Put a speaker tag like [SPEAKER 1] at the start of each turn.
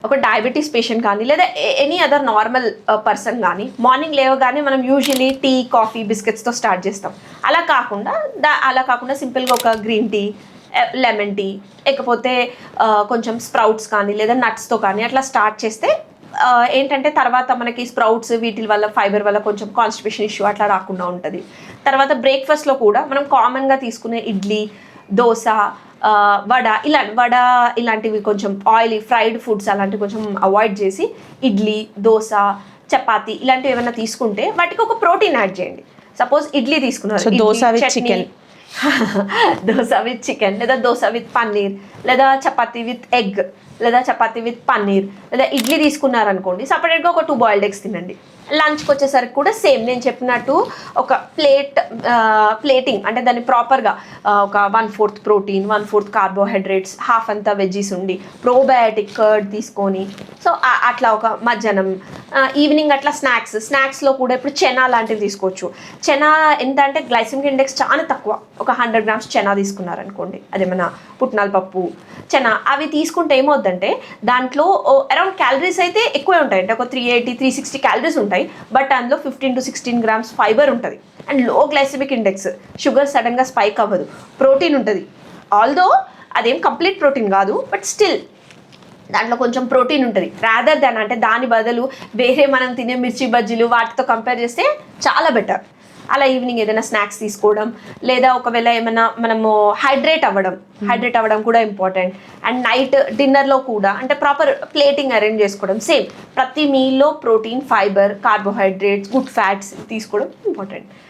[SPEAKER 1] ఒక diabetes patient కానీ లేదా ఎనీ అదర్ నార్మల్ పర్సన్ కానీ మార్నింగ్ లేవగానే మనం యూజువలీ టీ కాఫీ బిస్కెట్స్తో స్టార్ట్ చేస్తాం. అలా కాకుండా సింపుల్గా ఒక గ్రీన్ టీ, లెమన్ టీ, లేకపోతే కొంచెం స్ప్రౌట్స్ కానీ లేదా నట్స్తో కానీ అట్లా స్టార్ట్ చేస్తే ఏంటంటే తర్వాత మనకి స్ప్రౌట్స్ వీటి వల్ల ఫైబర్ వల్ల కొంచెం కాన్స్టిపేషన్ ఇష్యూ అట్లా రాకుండా ఉంటుంది. తర్వాత బ్రేక్ఫాస్ట్లో కూడా మనం కామన్గా తీసుకునే ఇడ్లీ, దోశ, వడ ఇలాంటివి కొంచెం ఆయిలీ ఫ్రైడ్ ఫుడ్స్ అలాంటివి కొంచెం అవాయిడ్ చేసి ఇడ్లీ, దోశ, చపాతి ఇలాంటివి ఏమైనా తీసుకుంటే వాటికి ఒక ప్రోటీన్ యాడ్ చేయండి. సపోజ్ ఇడ్లీ తీసుకున్నారు,
[SPEAKER 2] dosa with chicken
[SPEAKER 1] dosa with chicken లేదా దోశ విత్ పన్నీర్ లేదా చపాతీ విత్ ఎగ్ లేదా చపాతీ విత్ పన్నీర్ లేదా ఇడ్లీ తీసుకున్నారనుకోండి, సపరేట్గా ఒక 2 బాయిల్డ్ ఎగ్స్ తినండి. లంచ్కి వచ్చేసరికి కూడా సేమ్ నేను చెప్పినట్టు ఒక ప్లేటింగ్ అంటే దాన్ని ప్రాపర్గా ఒక 1/4 ప్రోటీన్, 1/4 కార్బోహైడ్రేట్స్, హాఫ్ అంతా వెజ్జీస్ ఉండి ప్రోబయాటిక్ కర్డ్ తీసుకొని సో అట్లా ఒక మధ్యాహ్నం ఈవినింగ్ అట్లా స్నాక్స్లో కూడా ఇప్పుడు చెనా లాంటివి తీసుకోవచ్చు. చెనా ఎంత అంటే గ్లైసెమిక్ ఇండెక్స్ చాలా తక్కువ, ఒక 100 గ్రామ్స్ చెనా తీసుకున్నారనుకోండి, అదేమన్నా పుట్నాల పప్పు, చెనా అవి తీసుకుంటే ఏమవుద్దంటే దాంట్లో అరౌండ్ క్యాలరీస్ అయితే ఎక్కువే ఉంటాయి, అంటే ఒక 380-360 క్యాలరీస్ ఉంటాయి. బట్ అందులో 15 to 16 గ్రామ్స్ ఫైబర్ ఉంటుంది అండ్ లో గ్లైసెమిక్ ఇండెక్స్, షుగర్ సడన్గా స్పైక్ అవ్వదు, ప్రోటీన్ ఉంటుంది. ఆల్దో అదేం కంప్లీట్ ప్రోటీన్ కాదు, బట్ స్టిల్ దాంట్లో కొంచెం ప్రోటీన్ ఉంటుంది. రాదర్ దాన్ అంటే దాని బదులు వేరే మనం తినే మిర్చి బజ్జీలు వాటితో కంపేర్ చేస్తే చాలా బెటర్. అలా ఈవినింగ్ ఏదైనా స్నాక్స్ తీసుకోవడం లేదా ఒకవేళ ఏమైనా మనము హైడ్రేట్ అవ్వడం కూడా ఇంపార్టెంట్. అండ్ నైట్ డిన్నర్లో కూడా అంటే ప్రాపర్ ప్లేటింగ్ అరేంజ్ చేసుకోవడం, సేమ్ ప్రతి మీల్లో protein, fibre, carbohydrates, good fats తీసుకోవడం ఇంపార్టెంట్.